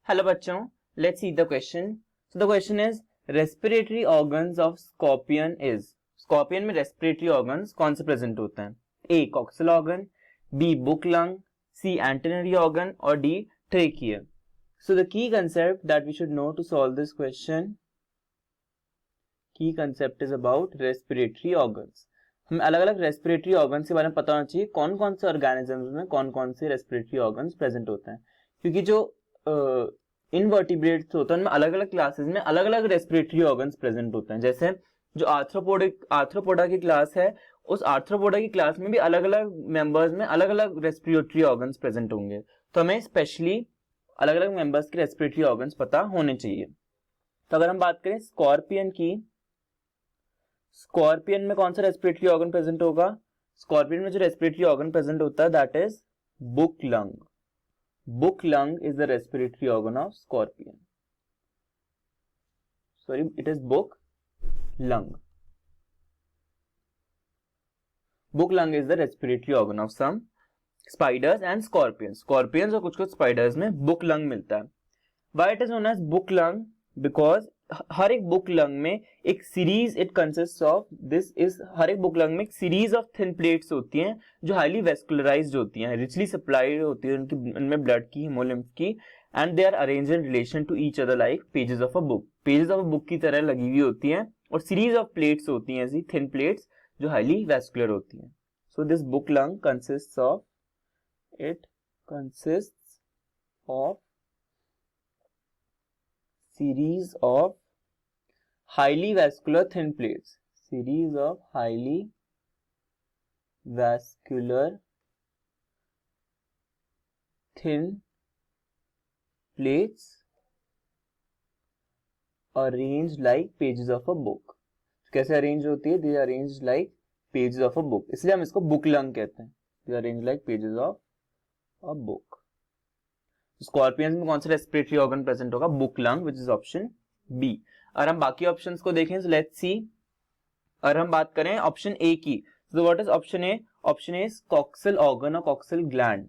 Hello बच्चों, let's see the question. So the question is respiratory organs of scorpion is. Scorpion में respiratory organs कौन से present होते हैं? A coxal organ, B book lung, C antennary organ और D trachea. So the key concept that we should know to solve this question, key concept is about respiratory organs. हमें अलग अलग respiratory organs के बारे में पता होना चाहिए, कौन कौन से ऑर्गेनिजम्स में कौन कौन से रेस्पिरेटरी ऑर्गन्स प्रेजेंट होते हैं. क्योंकि जो इनवर्टिब्रेट्स होते हैं उनमें अलग अलग क्लासेस में अलग अलग रेस्पिरेटरी ऑर्गन्स प्रेजेंट होते हैं. जैसे जो आर्थ्रोपोडा की क्लास है, उस आर्थ्रोपोडा की क्लास में भी अलग अलग मेंबर्स में अलग अलग रेस्पिरेटरी ऑर्गन्स प्रेजेंट होंगे. तो हमें स्पेशली अलग अलग मेंबर्स के रेस्पिरेटरी ऑर्गन्स पता होने चाहिए. तो अगर हम बात करें स्कॉर्पियन की, स्कॉर्पियन में कौन सा रेस्पिरेटरी ऑर्गन प्रेजेंट होगा? स्कॉर्पियन में जो रेस्पिरेटरी ऑर्गन प्रेजेंट होता है that is book lung. Book lung is the respiratory organ of scorpion. Sorry, it is book lung. Book lung is the respiratory organ of some spiders and scorpions. Scorpions और कुछ spiders में book lung मिलता है. Why it is known as book lung? Because हर एक book lung में एक series it consist of this is हर एक बुक लंग में एक सीरीज ऑफ थिन प्लेट्स होती हैं जो हाईली वेस्कुलराइज्ड होती हैं, रिचली सप्लाइड होती है उनमें ब्लड की, हीमोलिम्फ की, and they are arranged in relation to each other like pages of a book. Pages of a book की तरह लगी हुई होती हैं और सीरीज ऑफ प्लेट्स होती हैं, ऐसी थिन प्लेट्स जो हाईली वेस्कुलर होती हैं. So this book lung consist of series of highly vascular thin plates, series of highly vascular thin plates arranged like pages of a book. कैसे arrange होती है? They are arranged like pages of a book, इसलिए हम इसको book lung कहते हैं. They are arranged like pages of a book. Scorpions में कौन सा रेस्पिरेटरी ऑर्गन प्रेजेंट होगा? Book lung, which is option B. अगर हम बाकी ऑप्शंस को देखें, लेट्स सी. अगर हम बात करें ऑप्शन ए की, तो what is option A? Option A is coxal organ और coxal gland.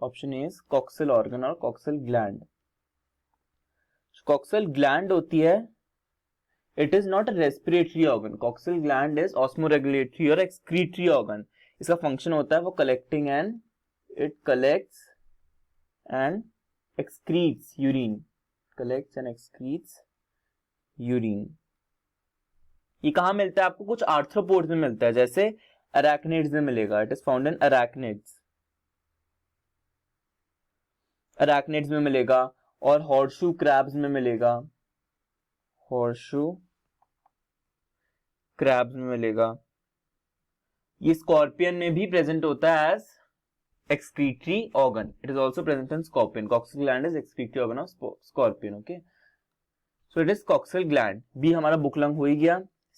Option A is coxal organ और कॉक्सियल ग्लैंड. कॉक्सियल ग्लैंड होती है, it is not a respiratory organ. Coxal gland is osmoregulatory और excretory organ. इसका function होता है वो collecting and it collects and excretes urine. Collects and excretes urine. ये कहाँ मिलता है आपको? कुछ आर्थ्रोपोड्स में मिलता है, जैसे अराक्निड्स में मिलेगा. It is found in arachnids. Arachnids में मिलेगा और हॉर्सशू क्रैब्स में मिलेगा. हॉर्सशू क्रैब्स में मिलेगा. ये स्कॉर्पियन में भी प्रेजेंट होता है as excretory organ. It is also present in scorpion. Coccygeal gland is excretory organ of scorpion. Okay, so it is coccygeal gland. B हमारा बुक लंग हो ही गया.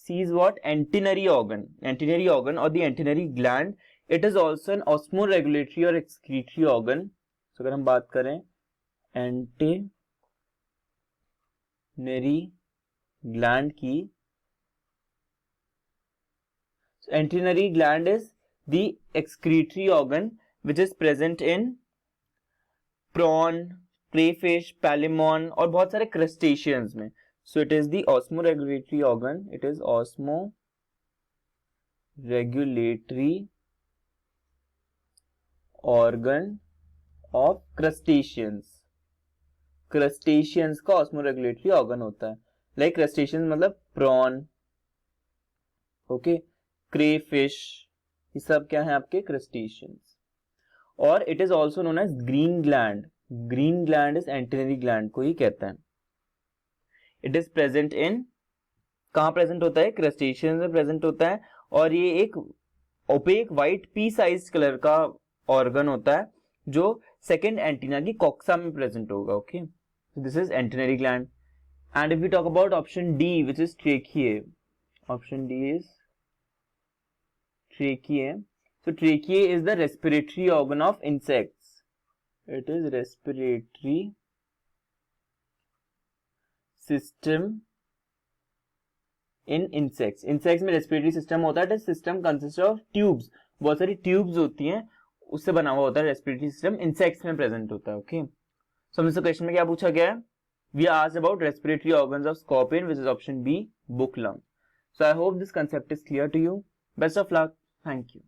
C is what? Antennary organ. Antennary organ or the antennary gland. It is also an osmoregulatory or excretory organ. So अगर हम बात करें antennary gland की, so antennary gland is the excretory organ which is present in prawn, crayfish, palemon और बहुत सारे crustaceans में. So it is the osmoregulatory organ. It is osmoregulatory organ of crustaceans. Crustaceans का osmoregulatory organ होता है. Like crustaceans मतलब prawn, okay, crayfish, ये सब क्या है आपके? crustaceans. और it is also known as green gland. Green gland is antennary gland को ही कहते हैं. इट इज प्रेजेंट इन, कहां प्रेजेंट होता है? क्रस्टेशियंस में प्रेजेंट होता है. और ये एक opaque white pea size colour का ऑर्गन होता है जो सेकेंड एंटीना की कॉक्सा में प्रेजेंट होगा. Okay, this is antennary gland. And if you talk about option D which is tracheae, option D is tracheae. So tracheae is the respiratory organ of insects. It is respiratory system in insects. Insects में respiratory system होता है. This system consists of tubes. बहुत सारी tubes होती हैं, उससे बना हुआ होता है respiratory system. Insects में present होता है. Okay. सो हमसे क्वेश्चन में क्या पूछा गया है, we are asked about respiratory organs of scorpion which is option B book lung. So I hope this concept is clear to you. Best of luck. Thank you.